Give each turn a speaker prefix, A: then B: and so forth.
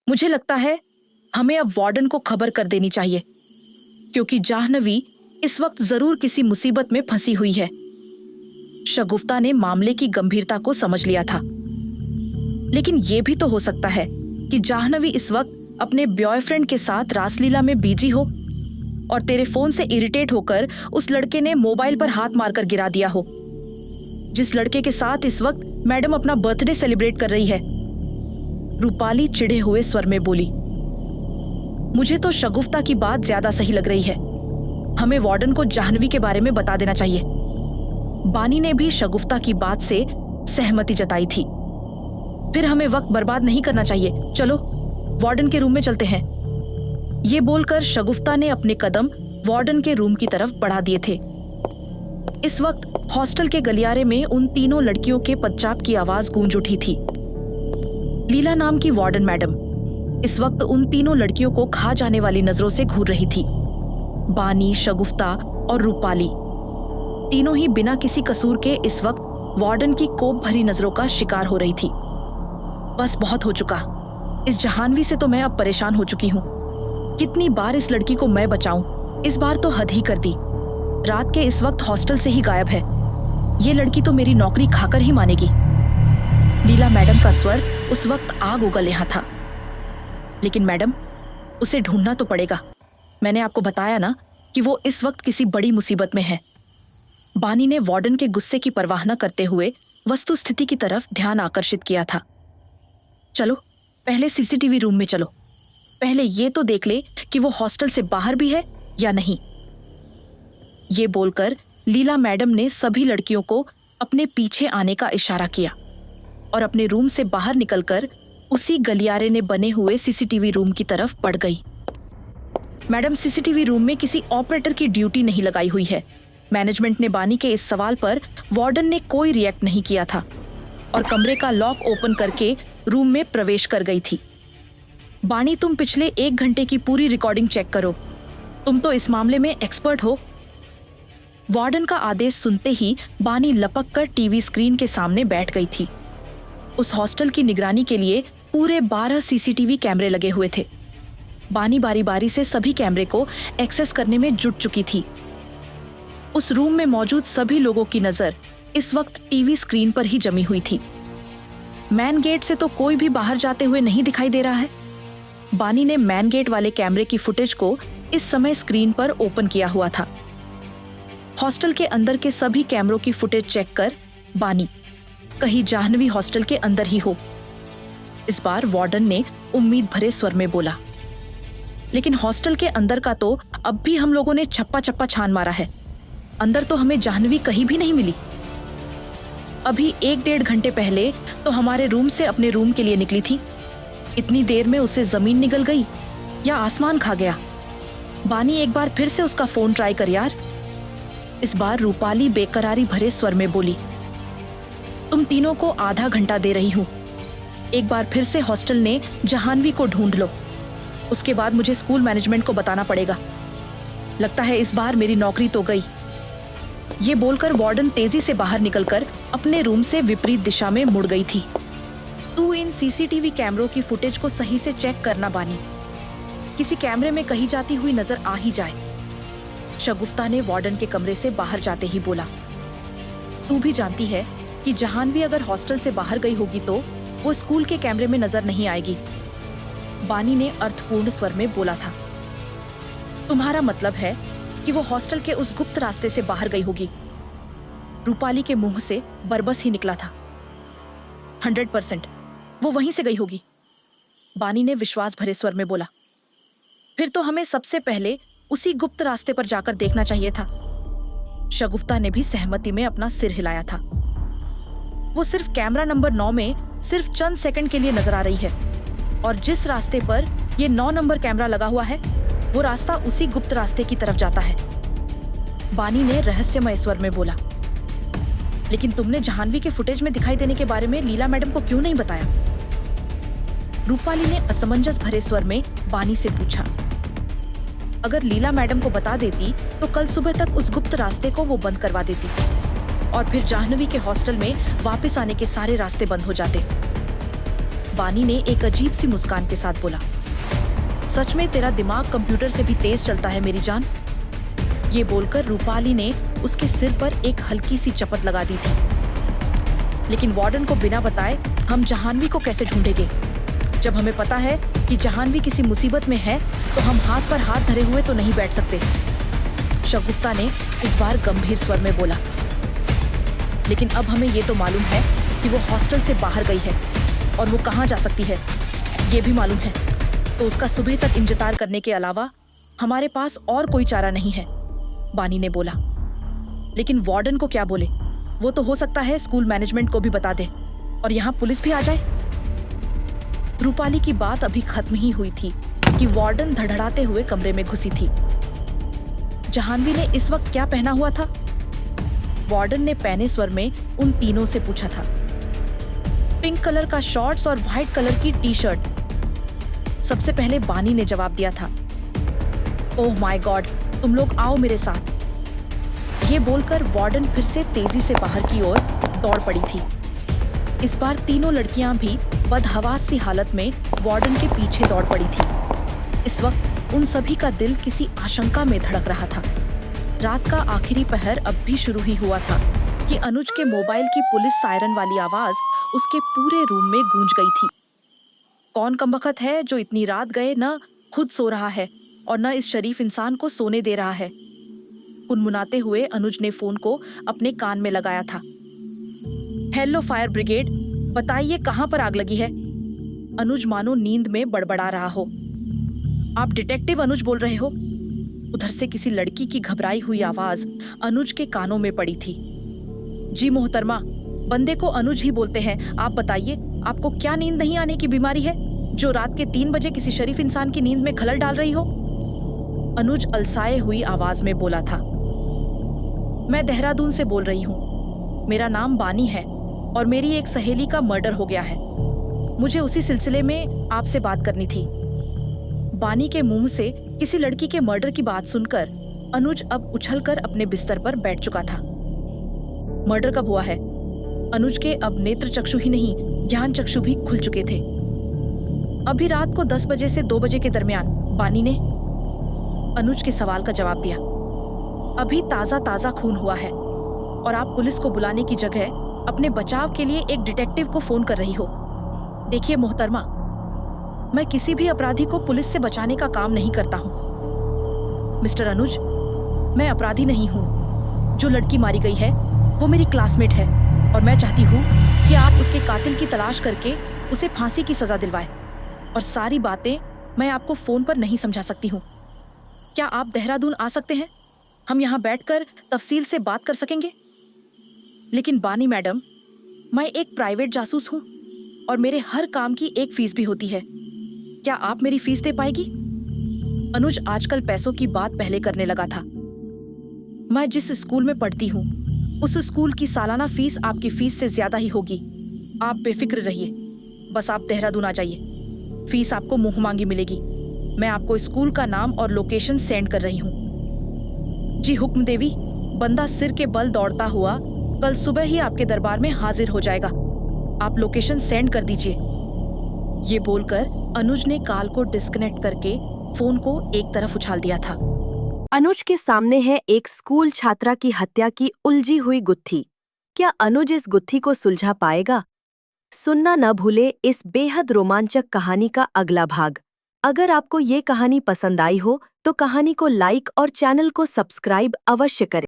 A: मुझे लगता है हमें अब वार्डन को खबर कर देनी चाहिए, क्योंकि जाह्नवी इस वक्त जरूर किसी मुसीबत में फंसी हुई है। शगुफ्ता ने मामले की गंभीरता को समझ लिया था, लेकिन यह भी तो हो सकता है कि जाह्नवी इस वक्त अपने बॉयफ्रेंड के साथ रासलीला में बिजी हो और तेरे फोन से इरिटेट होकर उस लड़के ने मोबाइल पर हाथ मारकर गिरा दिया हो, जिस लड़के के साथ इस वक्त मैडम अपना बर्थडे सेलिब्रेट कर रही है। रूपाली चिढ़े हुए स्वर में बोली, मुझे तो शगुफ्ता की बात ज्यादा सही लग रही है। हमें वार्डन को जाह्नवी के बारे में बता देना चाहिए। बानी ने भी शगुफ्ता की बात से सहमति जताई थी। फिर हमें वक्त बर्बाद नहीं करना चाहिए, चलो वार्डन के रूम में चलते हैं। ये बोलकर शगुफ्ता ने अपने कदम वार्डन के रूम की तरफ बढ़ा दिए थे। इस वक्त हॉस्टल के गलियारे में उन तीनों लड़कियों के पदचाप की आवाज गूंज उठी थी। लीला नाम की वार्डन मैडम इस वक्त उन तीनों लड़कियों को खा जाने वाली नजरों से घूर रही थी। बानी, शगुफ्ता और रूपाली तीनों ही बिना किसी कसूर के इस वक्त वार्डन की कोप भरी नजरों का शिकार हो रही थी। बस बहुत हो चुका। इस जाह्नवी से तो मैं अब परेशान हो चुकी हूँ। कितनी बार इस लड़की को मैं बचाऊं, इस बार तो हद ही कर दी। रात के इस वक्त हॉस्टल से ही गायब है। ये लड़की तो मेरी नौकरी खाकर ही मानेगी। लीला मैडम का स्वर उस वक्त आग उगल यहाँ था। लेकिन मैडम, उसे ढूंढना तो पड़ेगा। मैंने आपको बताया ना कि वो इस वक्त किसी बड़ी मुसीबत में है। बानी ने वार्डन के गुस्से की परवाह न करते हुए वस्तुस्थिति की तरफ ध्यान आकर्षित किया था। चलो पहले सीसीटीवी रूम में चलो। पहले ये तो देख ले कि वो हॉस्टल से बाहर भी है या नहीं। ये बोलकर लीला मैडम ने सभी लड़कियों को अपने पीछे आने का इशारा किया और अपने रूम से बाहर निकलकर उसी गलियारे ने बने हुए सीसीटीवी रूम की तरफ बढ़ गई। मैडम, सीसीटीवी रूम में किसी ऑपरेटर की ड्यूटी नहीं लगाई हुई है। मैनेजमेंट ने बानी के इस सवाल पर वार्डन ने कोई रिएक्ट नहीं किया था और कमरे का लॉक ओपन करके रूम में प्रवेश कर गई थी। बानी, तुम पिछले 1 घंटे की पूरी रिकॉर्डिंग चेक करो। तुम तो इस मामले में एक्सपर्ट हो। वार्डन का आदेश सुनते ही बानी लपक कर टीवी स्क्रीन के सामने बैठ गई थी। उस हॉस्टल की निगरानी के लिए पूरे 12 सीसीटीवी कैमरे लगे हुए थे। बानी बारी बारी से सभी कैमरे को एक्सेस करने में जुट चुकी थी। उस रूम में मौजूद सभी लोगों की नजर इस वक्त टीवी स्क्रीन पर ही जमी हुई थी। मैन गेट से तो कोई भी बाहर जाते हुए नहीं दिखाई दे रहा है। बानी ने मैन गेट वाले कैमरे की फुटेज को इस समय स्क्रीन पर ओपन किया हुआ था। हॉस्टल के अंदर के सभी कैमरों की फुटेज चेक कर बानी, कहीं जाह्नवी हॉस्टल के अंदर ही हो। इस बार वार्डन ने उम्मीद भरे स्वर में बोला, लेकिन हॉस्टल के अंदर का तो अब भी हम लोगों ने छप्पा छप्पा छान मारा है। अंदर तो हमें जाह्नवी कहीं भी नहीं मिली। अभी 1-1.5 घंटे पहले तो हमारे रूम से अपने रूम के लिए निकली थी। इतनी देर में उसे जमीन निगल गई या आसमान खा गया। बानी, एक बार फिर से उसका फोन ट्राई कर यार। इस बार रूपाली बेकरारी भरे स्वर में बोली, तुम तीनों को आधा घंटा दे रही हूँ। एक बार फिर से हॉस्टल ने जाह्नवी को ढूंढ लो। उसके बाद मुझे स्कूल मैनेजमेंट को बताना पड़ेगा। लगता है इस बार मेरी नौकरी तो गई। ये बोलकर वार्डन तेजी से बाहर निकलकर अपने रूम से विपरीत दिशा में मुड़ गई थी। तू इन सीसीटीवी कैमरों की फुटेज को सही से चेक करना बानी, किसी कैमरे में कहीं जाती हुई नजर आ ही जाए। शगुफ्ता ने वार्डन के कमरे से बाहर जाते ही बोला, तू भी जानती है कि जाह्नवी अगर हॉस्टल से बाहर गई होगी तो वो स्कूल के कैमरे में नजर नहीं आएगी। बानी ने अर्थपूर्ण स्वर में बोला था, तुम्हारा मतलब है कि वो हॉस्टल के उस गुप्त रास्ते से बाहर गई होगी। रूपाली के मुंह से बरबस ही निकला था। 100% वो वहीं से गई होगी। बानी ने विश्वास भरे स्वर में बोला, फिर तो हमें सबसे पहले उसी गुप्त रास्ते पर जाकर देखना चाहिए था। शगुफ्ता ने भी सहमति में अपना सिर हिलाया था। वो सिर्फ कैमरा नंबर 9 में सिर्फ चंद सेकंड के लिए नजर आ रही है और जिस रास्ते पर ये 9 नंबर कैमरा लगा हुआ है वो रास्ता उसी गुप्त रास्ते की तरफ जाता है। बानी ने रहस्यमय स्वर में बोला, लेकिन तुमने जाह्नवी के फुटेज में दिखाई देने के बारे में लीला मैडम को क्यों नहीं बताया? रूपाली ने असमंजस भरे स्वर में बानी से पूछा। अगर लीला मैडम को बता देती तो कल सुबह तक उस गुप्त रास्ते को वो बंद करवा देती और फिर जाह्नवी के हॉस्टल में वापस आने के सारे रास्ते बंद हो जाते। बानी ने एक अजीब सी मुस्कान के साथ बोला, सच में तेरा दिमाग कंप्यूटर से भी तेज चलता है मेरी जान। ये बोलकर रूपाली ने उसके सिर पर एक हल्की सी चपत लगा दी थी। लेकिन वार्डन को बिना बताए हम जाह्नवी को कैसे ढूंढेंगे? जब हमें पता है कि जाह्नवी किसी मुसीबत में है तो हम हाथ पर हाथ धरे हुए तो नहीं बैठ सकते। शगुफ्ता ने इस बार गंभीर स्वर में बोला। लेकिन अब हमें ये तो मालूम है कि वो हॉस्टल से बाहर गई है और वो कहाँ जा सकती है ये भी मालूम है, तो उसका सुबह तक इंतजार करने के अलावा हमारे पास और कोई चारा नहीं है, बानी ने बोला। लेकिन वार्डन को क्या बोले? वो तो हो सकता है स्कूल मैनेजमेंट को भी बता दे और यहाँ पुलिस भी आ जाए। रूपाली की बात अभी खत्म ही हुई थी कि वार्डन धड़धड़ाते हुए कमरे में घुसी थी। जाह्नवी ने इस वक्त क्या पहना हुआ था? वार्डन ने पैने स्वर में उन तीनों से पूछा था। पिंक कलर का शॉर्ट्स और व्हाइट कलर की टी शर्ट। सबसे पहले बानी ने जवाब दिया था। ओह माय गॉड, तुम लोग आओ मेरे साथ। ये बोलकर वार्डन फिर से तेजी से बाहर की ओर दौड़ पड़ी थी। इस बार तीनों लड़कियां भी बदहवास सी हालत में वार्डन के पीछे दौड़ पड़ी थी। इस वक्त उन सभी का दिल किसी आशंका में धड़क रहा था। रात का आखिरी पहर अब भी शुरू ही हुआ था कि अनुज के मोबाइल की पुलिस सायरन वाली आवाज उसके पूरे रूम में गूंज गई थी। कौन कमबख्त है जो इतनी रात गए न खुद सो रहा है और न इस शरीफ इंसान को सोने दे रहा है? कुनमुनाते हुए अनुज ने फोन को अपने कान में लगाया था। हेलो फायर ब्रिगेड, बताइए कहां पर आग लगी है? अनुज मानो नींद में बड़बड़ा रहा हो। आप डिटेक्टिव अनुज बोल रहे हो? उधर से किसी लड़की की घबराई हुई आवाज अनुज के कानों में पड़ी थी। जी मोहतरमा, बंदे को अनुज ही बोलते हैं। आप बताइए, आपको क्या नींद नहीं आने की बीमारी है जो रात के 3 बजे किसी शरीफ इंसान की नींद में खलल डाल रही हो? अनुज अलसाए हुई आवाज में बोला था। मैं देहरादून से बोल रही हूँ। मेरा नाम बानी है और मेरी एक सहेली का मर्डर हो गया है। मुझे उसी सिलसिले में आपसे बात करनी थी। बानी के मुंह से किसी लड़की के मर्डर की बात सुनकर अनुज अब उछलकर अपने बिस्तर पर बैठ चुका था। मर्डर कब हुआ है? अनुज के अब नेत्र चक्षु ही नहीं, ज्ञान चक्षु भी खुल चुके थे। अभी रात को 10 बजे से 2 बजे के दरमियान, बानी ने अनुज के सवाल का जवाब दिया। अभी ताजा ताजा खून हुआ है और आप पुलिस को बुलाने की जगह अपने बचाव के लिए एक डिटेक्टिव को फोन कर रही हो। देखिए मोहतरमा, मैं किसी भी अपराधी को पुलिस से बचाने का काम नहीं करता हूँ। मिस्टर अनुज, मैं अपराधी नहीं हूँ। जो लड़की मारी गई है वो मेरी क्लासमेट है और मैं चाहती हूँ कि आप उसके कातिल की तलाश करके उसे फांसी की सजा दिलवाएं। और सारी बातें मैं आपको फोन पर नहीं समझा सकती हूँ। क्या आप देहरादून आ सकते हैं? हम यहाँ बैठकर तफसील से बात कर सकेंगे। लेकिन बानी मैडम, मैं एक प्राइवेट जासूस हूँ और मेरे हर काम की एक फीस भी होती है। क्या आप मेरी फीस दे पाएगी? अनुज आजकल पैसों की बात पहले करने लगा था। मैं जिस स्कूल में पढ़ती हूँ उस स्कूल की सालाना फीस आपकी फीस से ज्यादा ही होगी। आप बेफिक्र रहिए, बस आप देहरादून आ जाइए। फीस आपको मुंह मांगी मिलेगी। मैं आपको स्कूल का नाम और लोकेशन सेंड कर रही हूँ। जी हुक्म देवी। बंदा सिर के बल दौड़ता हुआ कल सुबह ही आपके दरबार में हाजिर हो जाएगा। आप लोकेशन सेंड कर दीजिए। ये बोलकर अनुज ने कॉल को डिस्कनेक्ट करके फोन को एक तरफ उछाल दिया था।
B: अनुज के सामने है एक स्कूल छात्रा की हत्या की उलझी हुई गुत्थी। क्या अनुज इस गुत्थी को सुलझा पाएगा? सुनना न भूले इस बेहद रोमांचक कहानी का अगला भाग। अगर आपको ये कहानी पसंद आई हो तो कहानी को लाइक और चैनल को सब्सक्राइब अवश्य करें।